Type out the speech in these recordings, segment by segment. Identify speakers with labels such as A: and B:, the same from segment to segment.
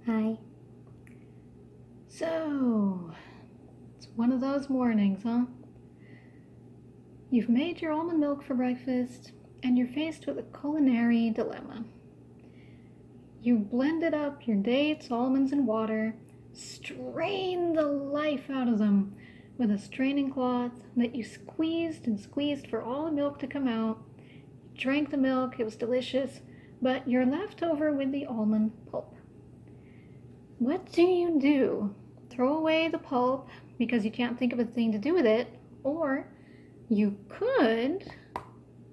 A: Hi. So, it's one of those mornings, huh? You've made your almond milk for breakfast, and you're faced with a culinary dilemma. You blended up your dates, almonds, and water, strained the life out of them with a straining cloth that you squeezed and squeezed for all the milk to come out. Drank the milk, it was delicious, but you're left over with the almond pulp. What do you do? Throw away the pulp because you can't think of a thing to do with it, or you could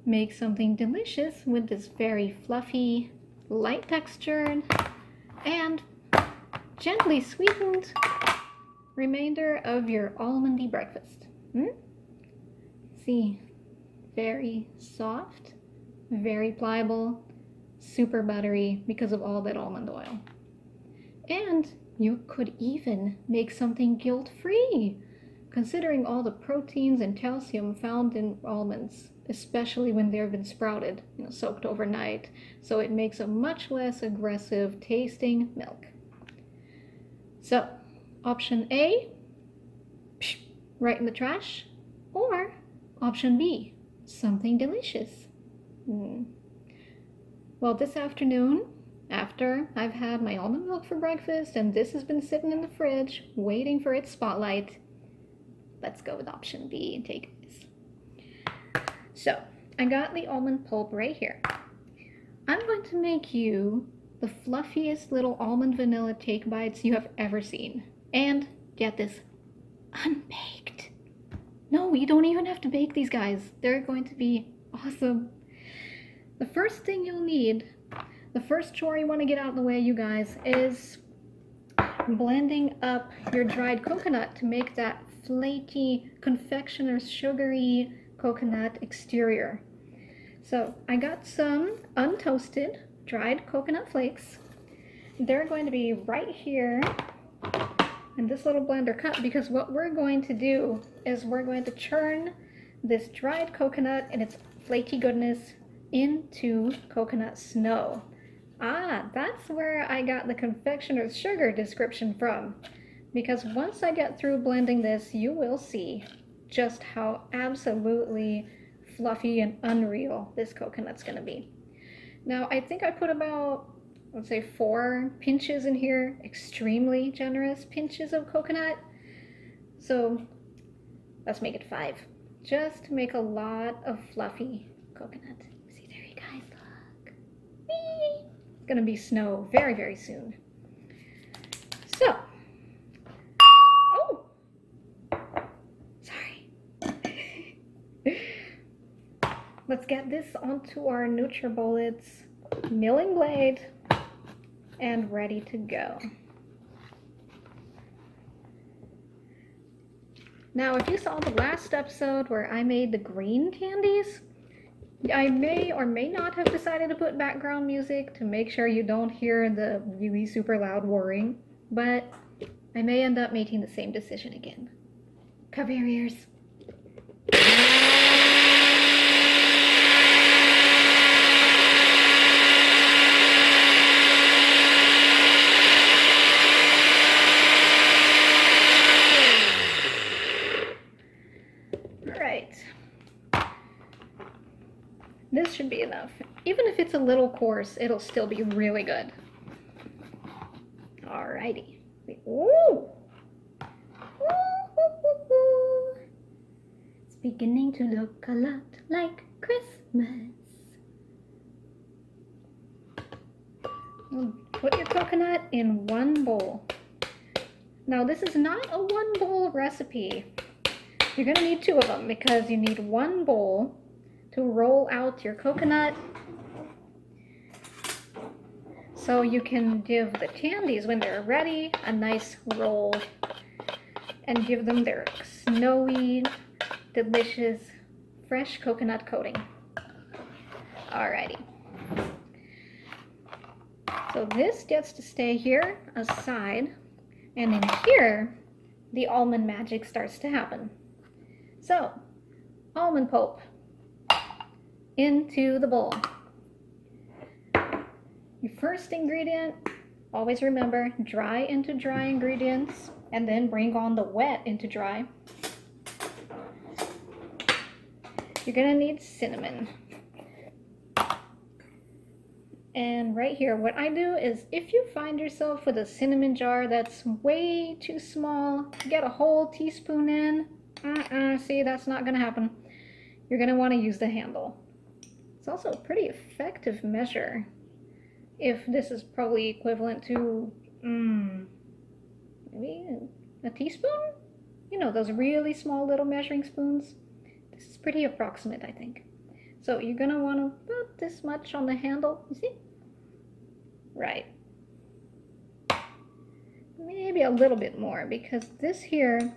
A: make something delicious with this very fluffy, light textured, and gently sweetened remainder of your almondy breakfast. See, very soft, very pliable, super buttery because of all that almond oil. And you could even make something guilt-free, considering all the proteins and calcium found in almonds, especially when they've been sprouted, soaked overnight. So it makes a much less aggressive tasting milk. So, option A, right in the trash, or option B, something delicious. Well, this afternoon, after I've had my almond milk for breakfast and this has been sitting in the fridge waiting for its spotlight, let's go with option B and take this. So, I got the almond pulp right here. I'm going to make you the fluffiest little almond vanilla cake bites you have ever seen. And, get this, unbaked. No, you don't even have to bake these guys. They're going to be awesome. The first thing you'll need, the first chore you want to get out of the way, you guys, is blending up your dried coconut to make that flaky, confectioner's sugary coconut exterior. So I got some untoasted dried coconut flakes. They're going to be right here in this little blender cup, because what we're going to do is we're going to churn this dried coconut and its flaky goodness into coconut snow. That's where I got the confectioner's sugar description from, because once I get through blending this, you will see just how absolutely fluffy and unreal this coconut's going to be. Now, I think I put about, let's say, 4 pinches in here, extremely generous pinches of coconut. So let's make it 5, just to make a lot of fluffy coconut. See, there you guys, look. Whee! It's gonna be snow very, very soon. So, oh, sorry. Let's get this onto our NutriBullets milling blade and ready to go. Now, if you saw the last episode where I made the green candies, I may or may not have decided to put background music to make sure you don't hear the really super loud whirring, but I may end up making the same decision again. Cover your ears. This should be enough. Even if it's a little coarse, it'll still be really good. Alrighty. Ooh! It's beginning to look a lot like Christmas. Put your coconut in one bowl. Now, this is not a one bowl recipe. You're going to need 2 of them, because you need one bowl to roll out your coconut so you can give the candies, when they're ready, a nice roll and give them their snowy, delicious, fresh coconut coating. Alrighty. So this gets to stay here aside, and in here, the almond magic starts to happen. So, almond pulp into the bowl. Your first ingredient Always remember, dry into dry ingredients, and then bring on the wet into dry. You're gonna need cinnamon. And right here, what I do is if you find yourself with a cinnamon jar that's way too small, get a whole teaspoon in. See, that's not gonna happen. You're gonna wanna use the handle. It's also a pretty effective measure. If this is probably equivalent to, maybe a teaspoon? You know, those really small little measuring spoons. This is pretty approximate, I think. So you're gonna wanna put this much on the handle, you see? Right. Maybe a little bit more, because this here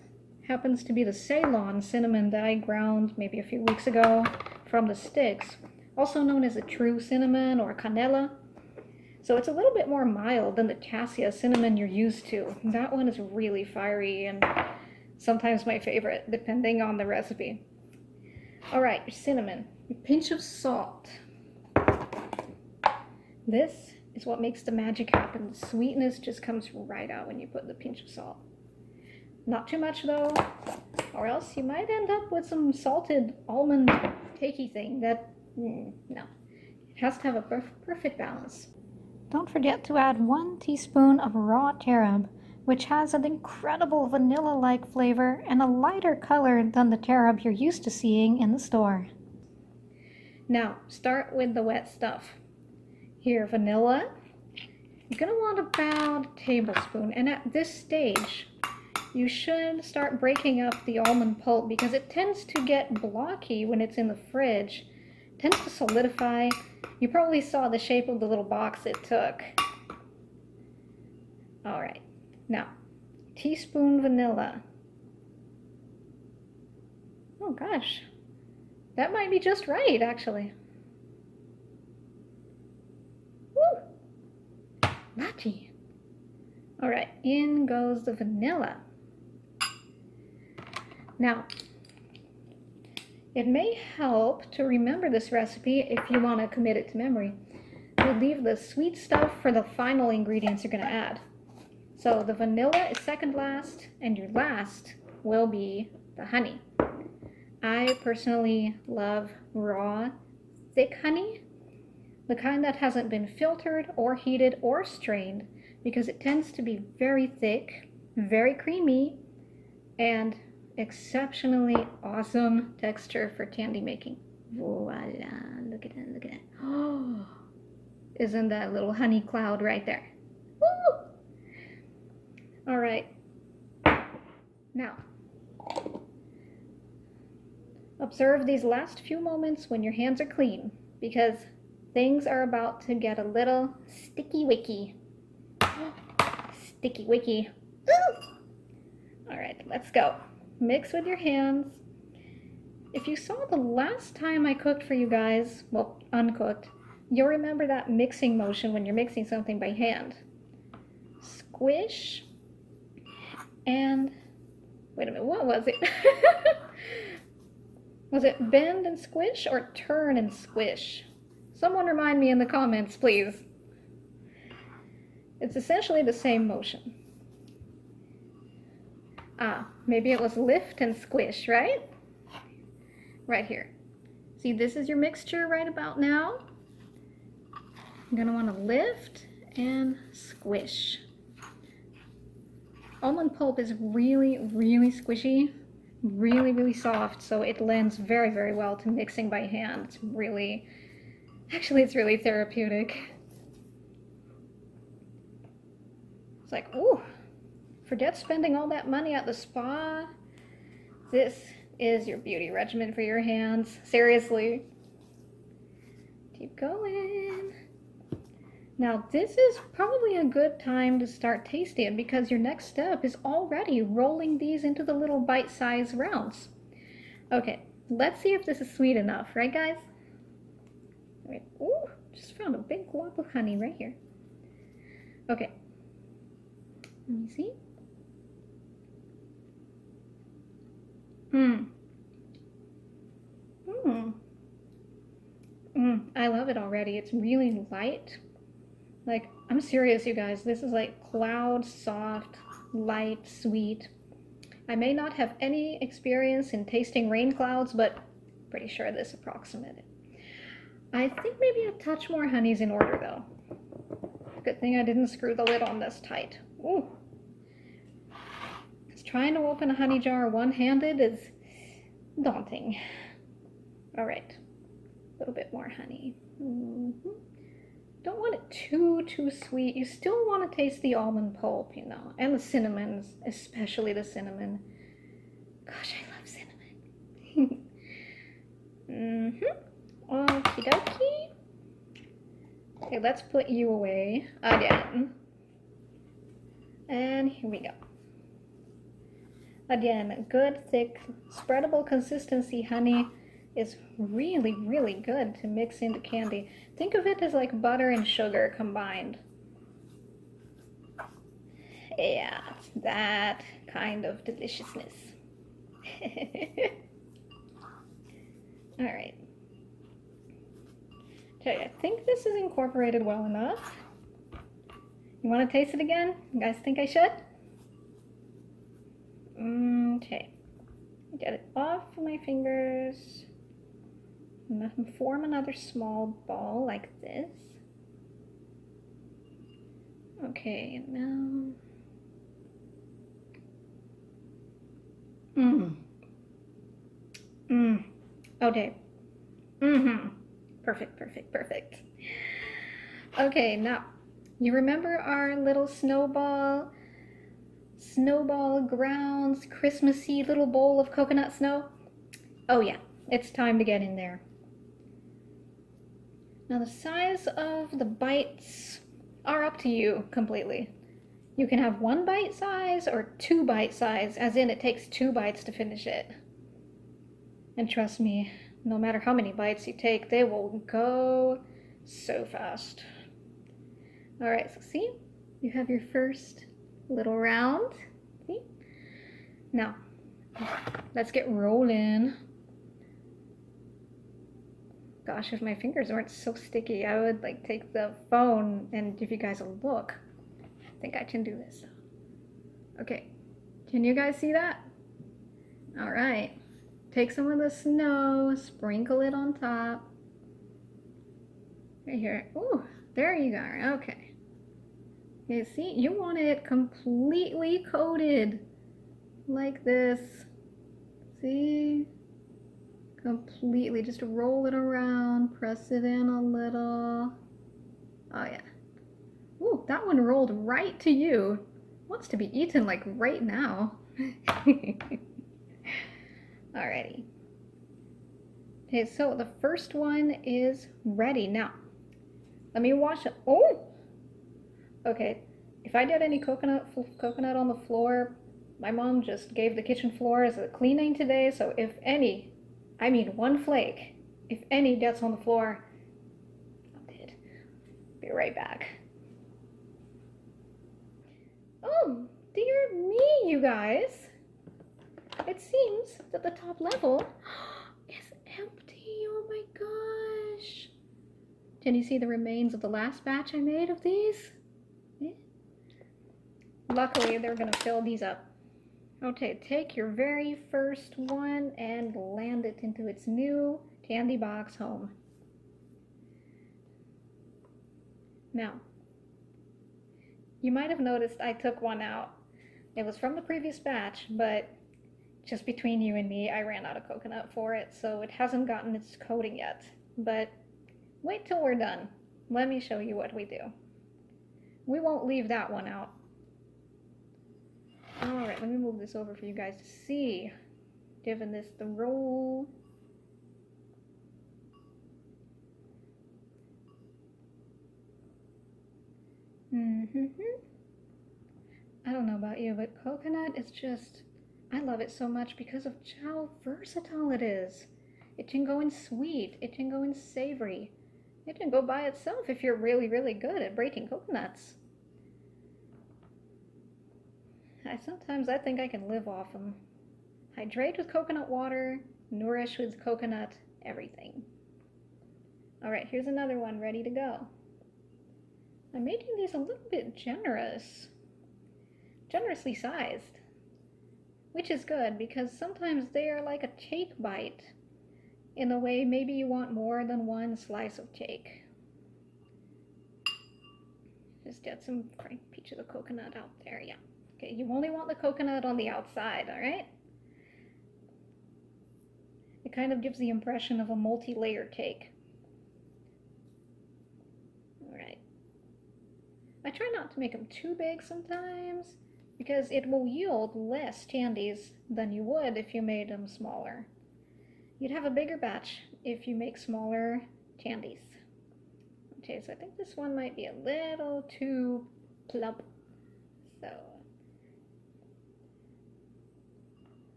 A: happens to be the Ceylon cinnamon that I ground maybe a few weeks ago from the sticks, also known as a true cinnamon or canela. So it's a little bit more mild than the cassia cinnamon you're used to. That one is really fiery and sometimes my favorite, depending on the recipe. All right, your cinnamon, a pinch of salt. This is what makes the magic happen. The sweetness just comes right out when you put the pinch of salt. Not too much though, or else you might end up with some salted almond cakey thing that, no. It has to have a perfect balance. Don't forget to add 1 teaspoon of raw carob, which has an incredible vanilla-like flavor and a lighter color than the carob you're used to seeing in the store. Now, start with the wet stuff. Here, vanilla. You're gonna want about a tablespoon, and at this stage, you should start breaking up the almond pulp because it tends to get blocky when it's in the fridge. It tends to solidify. You probably saw the shape of the little box it took. All right, now, teaspoon vanilla. Oh gosh, that might be just right, actually. Woo! Lucky. All right, in goes the vanilla. Now, it may help to remember this recipe if you want to commit it to memory. We'll leave the sweet stuff for the final ingredients you're going to add. So the vanilla is second last, and your last will be the honey. I personally love raw, thick honey, the kind that hasn't been filtered or heated or strained, because it tends to be very thick, very creamy, and exceptionally awesome texture for candy making. Voila, look at that, look at that. Oh, isn't that a little honey cloud right there? Woo! All right, now, observe these last few moments when your hands are clean, because things are about to get a little sticky-wicky. Sticky-wicky. All right, let's go. Mix with your hands. If you saw the last time I cooked for you guys, well, uncooked, you'll remember that mixing motion when you're mixing something by hand. Squish, and, wait a minute, what was it? Was it bend and squish or turn and squish? Someone remind me in the comments, please. It's essentially the same motion. Maybe it was lift and squish, right? Right here. See, this is your mixture right about now. You're gonna wanna lift and squish. Almond pulp is really, really squishy, really, really soft, so it lends very, very well to mixing by hand. It's really, actually it's really therapeutic. It's like, ooh. Forget spending all that money at the spa. This is your beauty regimen for your hands. Seriously. Keep going. Now this is probably a good time to start tasting because your next step is already rolling these into the little bite-sized rounds. Okay, let's see if this is sweet enough, right guys? All right. Ooh, just found a big glob of honey right here. Okay. Let me see. I love it already. It's really light. Like, I'm serious, you guys. This is like cloud, soft, light, sweet. I may not have any experience in tasting rain clouds, but pretty sure this approximates it. I think maybe a touch more honey's in order, though. Good thing I didn't screw the lid on this tight. Ooh. Because trying to open a honey jar one-handed is daunting. All right, a little bit more honey. Don't want it too sweet. You still want to taste the almond pulp, you know, and the cinnamon, especially the cinnamon. Gosh, I love cinnamon. Okie dokie. Okay, let's put you away again. And here we go. Again, good, thick, spreadable consistency honey is really, really good to mix into candy. Think of it as like butter and sugar combined. Yeah, that kind of deliciousness. All right. Okay, I think this is incorporated well enough. You want to taste it again? You guys think I should? Okay. Get it off my fingers. And form another small ball like this. Okay, now. Okay. Perfect, perfect, perfect. Okay, now, you remember our little snowball grounds, Christmassy little bowl of coconut snow? Oh yeah, it's time to get in there. Now the size of the bites are up to you completely. You can have 1 bite size or 2 bite size, as in it takes 2 bites to finish it. And trust me, no matter how many bites you take, they will go so fast. All right, so see, you have your first little round. See? Now, let's get rolling. Gosh, if my fingers weren't so sticky, I would like take the phone and give you guys a look. I think I can do this. Okay, can you guys see that? All right, take some of the snow, sprinkle it on top. Right here. Ooh, there you go. Okay. Okay, see, you want it completely coated like this. See? Completely. Just roll it around, press it in a little. Oh, yeah. Ooh, that one rolled right to you. Wants to be eaten like right now. Alrighty. Okay, so the first one is ready. Now, let me wash it. Oh! Okay, if I get any coconut on the floor, my mom just gave the kitchen floor as a cleaning today, so if any, I mean 1 flake, if any gets on the floor, I'm dead. Be right back. Oh, dear me, you guys. It seems that the top level is empty. Oh my gosh. Can you see the remains of the last batch I made of these? Luckily, they're going to fill these up. Okay, take your very first one and land it into its new candy box home. Now, you might have noticed I took one out. It was from the previous batch, but just between you and me, I ran out of coconut for it, so it hasn't gotten its coating yet. But wait till we're done. Let me show you what we do. We won't leave that one out. Alright, let me move this over for you guys to see. Giving this the roll. I don't know about you, but coconut is just, I love it so much because of how versatile it is. It can go in sweet, it can go in savory. It can go by itself if you're really, really good at breaking coconuts. Sometimes I think I can live off them. Hydrate with coconut water, nourish with coconut, everything. All right, here's another one ready to go. I'm making these a little bit generously sized, which is good because sometimes they are like a cake bite. In a way, maybe you want more than one slice of cake. Just get some frank pieces of coconut out there, yeah. Okay, you only want the coconut on the outside, all right? It kind of gives the impression of a multi-layer cake. All right. I try not to make them too big sometimes because it will yield less candies than you would if you made them smaller. You'd have a bigger batch if you make smaller candies. Okay, so I think this one might be a little too plump.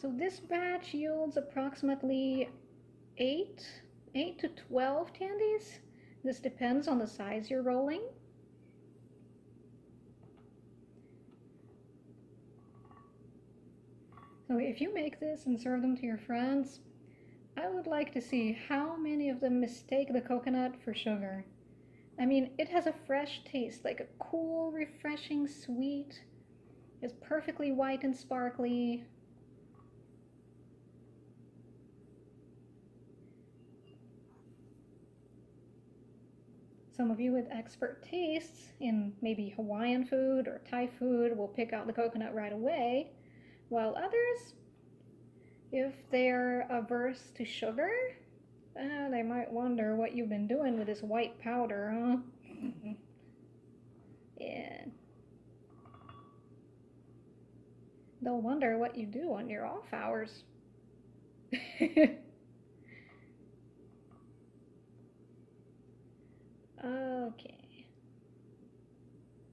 A: So this batch yields approximately 8 to 12 candies. This depends on the size you're rolling. So if you make this and serve them to your friends, I would like to see how many of them mistake the coconut for sugar. I mean, it has a fresh taste, like a cool, refreshing sweet. It's perfectly white and sparkly. Some of you with expert tastes in maybe Hawaiian food or Thai food will pick out the coconut right away, while others, if they're averse to sugar, they might wonder what you've been doing with this white powder, huh? Yeah. They'll wonder what you do on your off hours. Okay.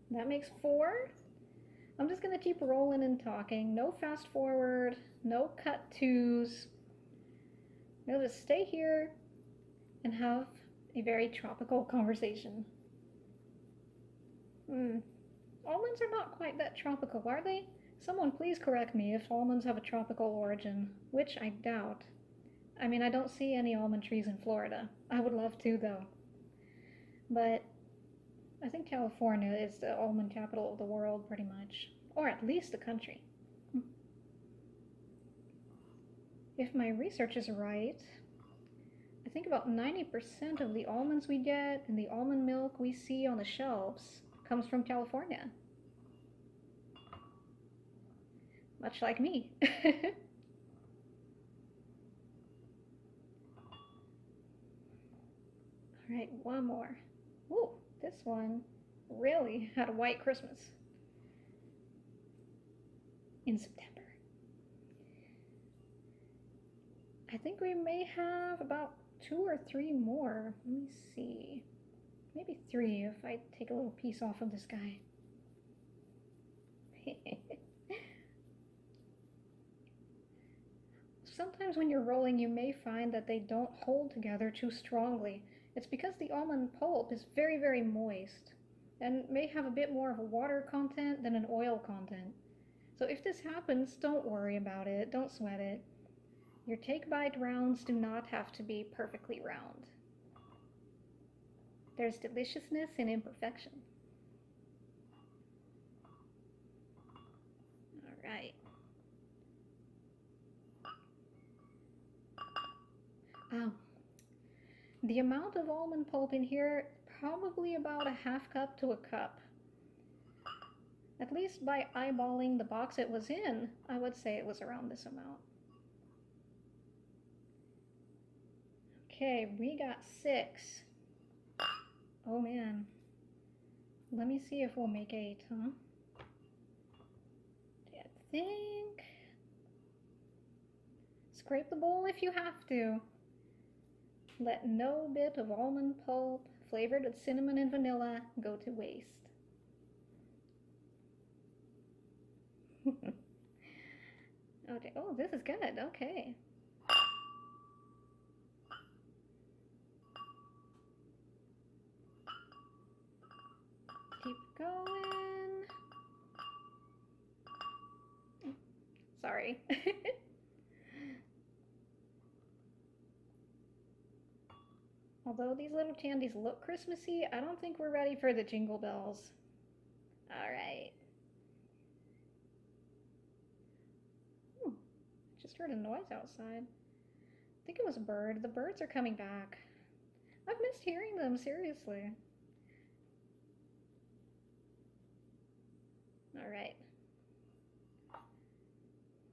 A: That makes 4. I'm just gonna keep rolling and talking. No fast forward, no cut twos. We'll just stay here and have a very tropical conversation. Almonds are not quite that tropical, are they? Someone please correct me if almonds have a tropical origin, which I doubt. I mean, I don't see any almond trees in Florida. I would love to, though. But I think California is the almond capital of the world, pretty much. Or at least the country. If my research is right, I think about 90% of the almonds we get and the almond milk we see on the shelves comes from California. Much like me. All right, one more. Ooh, this one really had a white Christmas in September. I think we may have about 2 or 3 more. Let me see. Maybe 3 if I take a little piece off of this guy. Sometimes when you're rolling, you may find that they don't hold together too strongly. It's because the almond pulp is very, very moist and may have a bit more of a water content than an oil content. So if this happens, don't worry about it. Don't sweat it. Your take bite rounds do not have to be perfectly round. There's deliciousness in imperfection. All right. The amount of almond pulp in here, probably about a half cup to a cup. At least by eyeballing the box it was in, I would say it was around this amount. Okay, we got 6. Oh man. Let me see if we'll make 8, huh? I think. Scrape the bowl if you have to. Let no bit of almond pulp flavored with cinnamon and vanilla go to waste. Okay, oh, this is good, okay. Keep going. Sorry. Although these little candies look Christmassy, I don't think we're ready for the jingle bells. All right. Just heard a noise outside. I think it was a bird. The birds are coming back. I've missed hearing them, seriously. All right.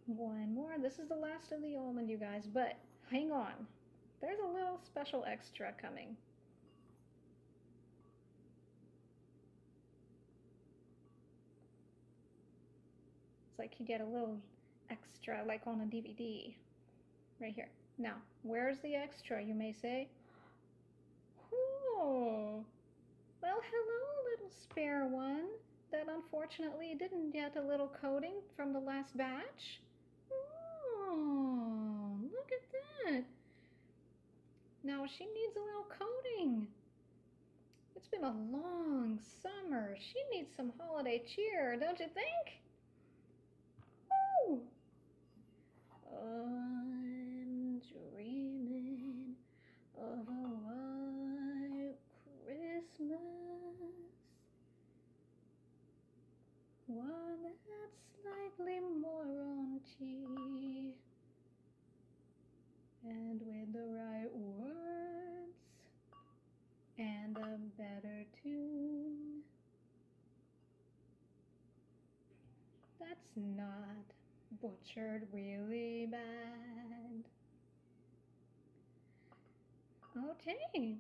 A: One more. This is the last of the almond, you guys, but hang on. There's a little special extra coming. It's like you get a little extra, like on a DVD, right here. Now, where's the extra, you may say? Oh, well, hello, little spare one that unfortunately didn't get a little coating from the last batch. Oh, look at that. Now she needs a little coating. It's been a long summer. She needs some holiday cheer, don't you think? Ooh. I'm dreaming of a white Christmas, one that's slightly more raunchy, and with the right words and a better tune. That's not butchered really bad. Okay,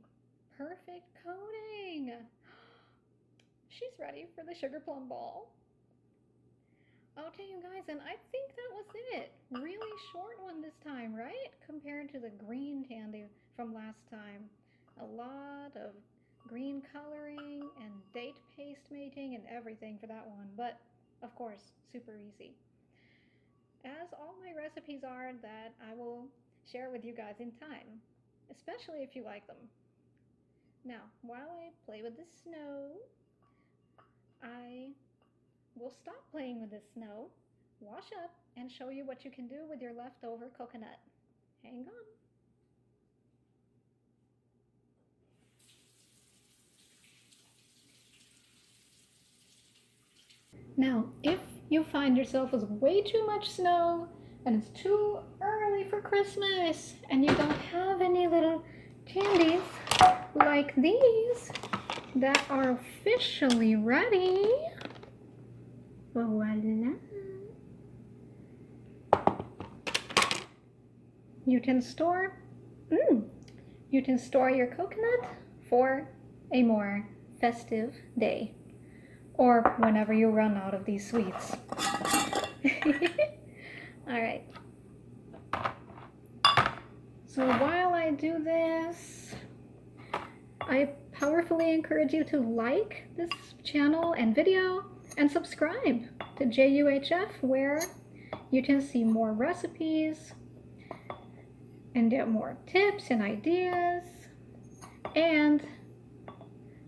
A: perfect coating. She's ready for the sugar plum ball. Okay, you guys, and I think that was it. Really short one this time, right? Compared to the green candy from last time. A lot of green coloring and date paste making and everything for that one, but of course, super easy. As all my recipes are that I will share with you guys in time, especially if you like them. Now, while I play with the snow, I will stop playing with the snow, wash up, and show you what you can do with your leftover coconut. Hang on. Now, if you find yourself with way too much snow and it's too early for Christmas and you don't have any little candies like these that are officially ready, voila! You can store your coconut for a more festive day, or whenever you run out of these sweets. All right. So while I do this, I powerfully encourage you to like this channel and video and subscribe to JUHF, where you can see more recipes and get more tips and ideas and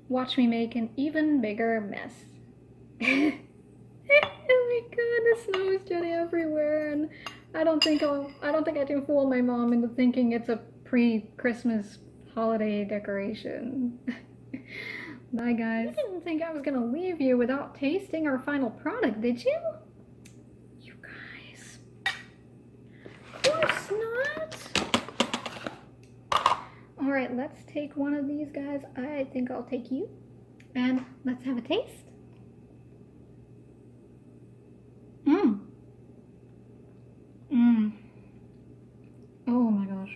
A: watch me make an even bigger mess. Oh my god, the snow is getting everywhere, and I don't think I can fool my mom into thinking it's a pre-Christmas holiday decoration. Bye guys. You didn't think I was gonna leave you without tasting our final product, did you? You guys. Of course not. Alright, let's take one of these guys. I think I'll take you. And let's have a taste. Oh my gosh.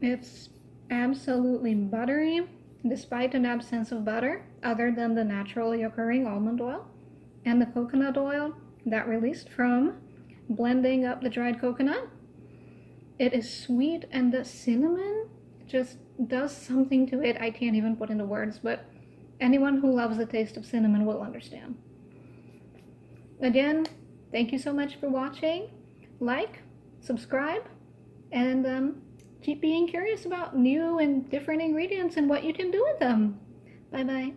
A: It's absolutely buttery, despite an absence of butter, other than the naturally occurring almond oil and the coconut oil that released from blending up the dried coconut. It is sweet, and the cinnamon just does something to it I can't even put into words, but anyone who loves the taste of cinnamon will understand. Again, thank you so much for watching. Like, subscribe, and keep being curious about new and different ingredients and what you can do with them. Bye-bye.